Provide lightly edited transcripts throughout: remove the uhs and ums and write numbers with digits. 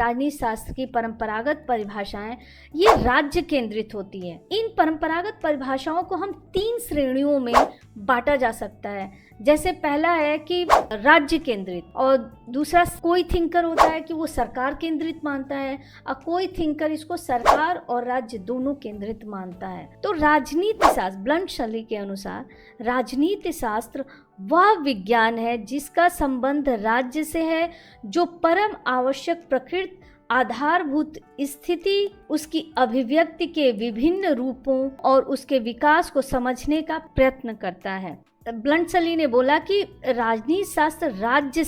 राजनीति शास्त्र की परंपरागत परिभाषाएं ये राज्य केंद्रित होती हैं। इन परंपरागत परिभाषाओं को हम 3 श्रेणियों में बांटा जा सकता है। जैसे पहला है कि राज्य केंद्रित, और दूसरा कोई थिंकर होता है कि वो सरकार केंद्रित मानता है, और कोई थिंकर इसको सरकार और राज्य दोनों केंद्रित मानता है। तो राजनीति शास्त्र ब्लंट शैली के अनुसार राजनीति शास्त्र वह विज्ञान है जिसका संबंध राज्य से है, जो परम आवश्यक प्रकृति, आधारभूत स्थिति, उसकी अभिव्यक्ति के विभिन्न रूपों और उसके विकास को समझने का प्रयत्न करता है। ब्लंट शैली ने बोला कि राजनीति शास्त्र राज्य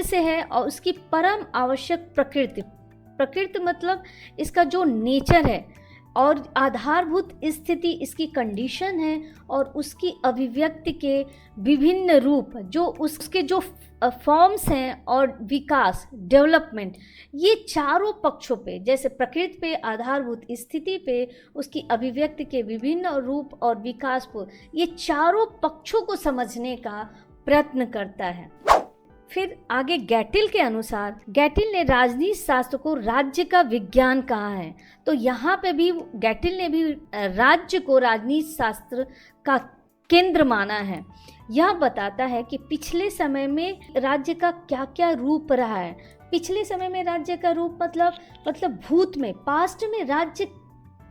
से है और उसकी परम आवश्यक प्रकृति मतलब इसका जो नेचर है, और आधारभूत स्थिति इसकी कंडीशन है, और उसकी अभिव्यक्ति के विभिन्न रूप जो उसके जो फॉर्म्स हैं और विकास डेवलपमेंट, ये चारों पक्षों पे, जैसे प्रकृति पे, आधारभूत स्थिति पे, उसकी अभिव्यक्ति के विभिन्न रूप और विकास पर, ये चारों पक्षों को समझने का प्रयत्न करता है। फिर आगे गैटिल के अनुसार, गैटिल ने राजनीति शास्त्र को राज्य का विज्ञान कहा है। तो यहाँ पे भी गैटिल ने भी राज्य को राजनीति शास्त्र का केंद्र माना है। यह बताता है कि पिछले समय में राज्य का क्या क्या रूप रहा है। पिछले समय में राज्य का रूप मतलब भूत में, पास्ट में राज्य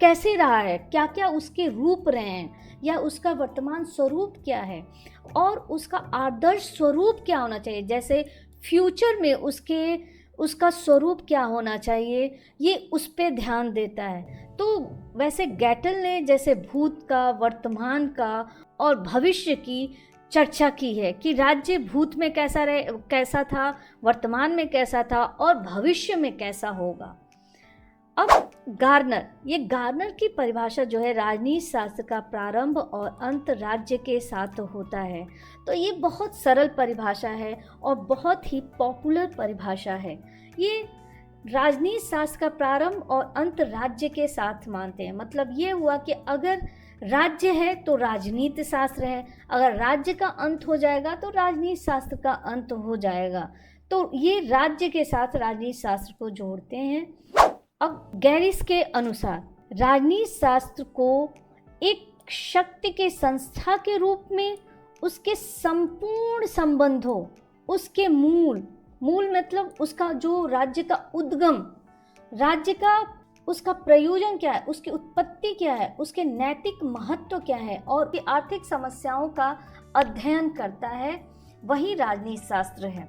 कैसे रहा है, क्या क्या उसके रूप रहे हैं, या उसका वर्तमान स्वरूप क्या है, और उसका आदर्श स्वरूप क्या होना चाहिए, जैसे फ्यूचर में उसका स्वरूप क्या होना चाहिए, ये उस पे ध्यान देता है। तो वैसे गैटिल ने जैसे भूत का, वर्तमान का और भविष्य की चर्चा की है कि राज्य भूत में कैसा था, वर्तमान में कैसा था, और भविष्य में कैसा होगा। अब गार्नर की परिभाषा जो है, राजनीति शास्त्र का प्रारंभ और अंत राज्य के साथ होता है। तो ये बहुत सरल परिभाषा है और बहुत ही पॉपुलर परिभाषा है। ये राजनीति शास्त्र का प्रारंभ और अंत राज्य के साथ मानते हैं। मतलब ये हुआ कि अगर राज्य है तो राजनीति शास्त्र है, अगर राज्य का अंत हो जाएगा तो राजनीति शास्त्र का अंत हो जाएगा। तो ये राज्य के साथ राजनीति शास्त्र को जोड़ते हैं। अब गैरिस के अनुसार राजनीति शास्त्र को एक शक्ति के संस्था के रूप में, उसके संपूर्ण संबंधों, उसके मूल मतलब उसका जो राज्य का उद्गम, राज्य का उसका प्रयोजन क्या है, उसकी उत्पत्ति क्या है, उसके नैतिक महत्व क्या है, और आर्थिक समस्याओं का अध्ययन करता है, वही राजनीति शास्त्र है।